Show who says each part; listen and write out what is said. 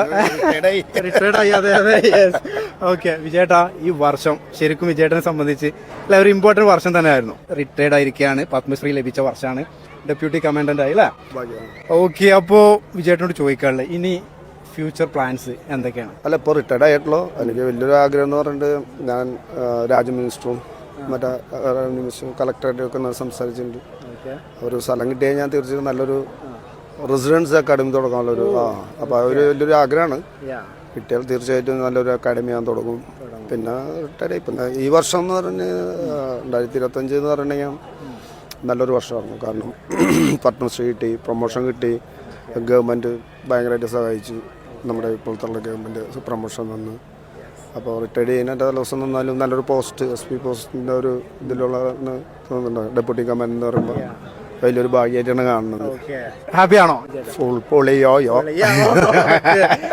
Speaker 1: Retired ആയി. അതെ അതെ, യെസ്. ഓക്കെ വിജയേട്ടാ, ഈ വർഷം ശരിക്കും വിജയേട്ടനെ സംബന്ധിച്ച് ഒരു ഇമ്പോർട്ടന്റ് വർഷം തന്നെയായിരുന്നു. റിട്ടയർഡ് ആയിരിക്കുകയാണ്, പത്മശ്രീ ലഭിച്ച വർഷമാണ്, ഡെപ്യൂട്ടി കമാൻഡന്റ് ആയി അല്ലേ? ഓക്കെ, അപ്പോ വിജയേട്ടനോട് ചോദിക്കാനുള്ളത് ഇനി ഫ്യൂച്ചർ പ്ലാൻസ് എന്തൊക്കെയാണ്?
Speaker 2: അല്ല, ഇപ്പോൾ റിട്ടയർഡ് ആയിട്ടുള്ളൂ. എനിക്ക് വലിയൊരു ആഗ്രഹം എന്ന് പറഞ്ഞിട്ട് ഞാൻ രാജ്യ മിനിസ്റ്ററും മറ്റേ മിനിസ്റ്ററും കളക്ടറേറ്റും ഒക്കെ സംസാരിച്ചിട്ടുണ്ട്. ഒരു സ്ഥലം കിട്ടിയാൽ ഞാൻ തീർച്ചയായും നല്ലൊരു റെസിഡൻസ് അക്കാഡമി തുടങ്ങാനുള്ളൊരു അപ്പോൾ ഒരു വലിയൊരു ആഗ്രഹമാണ്. കിട്ടിയാൽ തീർച്ചയായിട്ടും നല്ലൊരു അക്കാഡമി ഞാൻ തുടങ്ങും. പിന്നെ റിട്ടയർഡ് പിന്നെ ഈ വർഷം എന്ന് പറഞ്ഞ് 2025 എന്ന് പറഞ്ഞാൽ നല്ലൊരു വർഷമായിരുന്നു. കാരണം പത്മശ്രീ കിട്ടി, പ്രൊമോഷൻ കിട്ടി, ഗവൺമെൻറ് ഭയങ്കരമായിട്ട് സഹായിച്ചു. നമ്മുടെ ഇപ്പോഴത്തെ ഗവൺമെൻറ് പ്രൊമോഷൻ തന്നു. അപ്പോൾ റിട്ടയർഡ് ചെയ്യുന്നതിൻ്റെ ദിവസം നിന്നാലും നല്ലൊരു പോസ്റ്റ്, SP പോസ്റ്റിൻ്റെ ഒരു ഇതിലുള്ള ഡെപ്യൂട്ടി കമാൻഡർ എന്ന് പറയുമ്പോൾ വലിയൊരു ഭാഗ്യമായിട്ടാണ് കാണുന്നത്.
Speaker 1: ഹാപ്പിയാണോ?
Speaker 2: ഫുൾ പൊളിയോ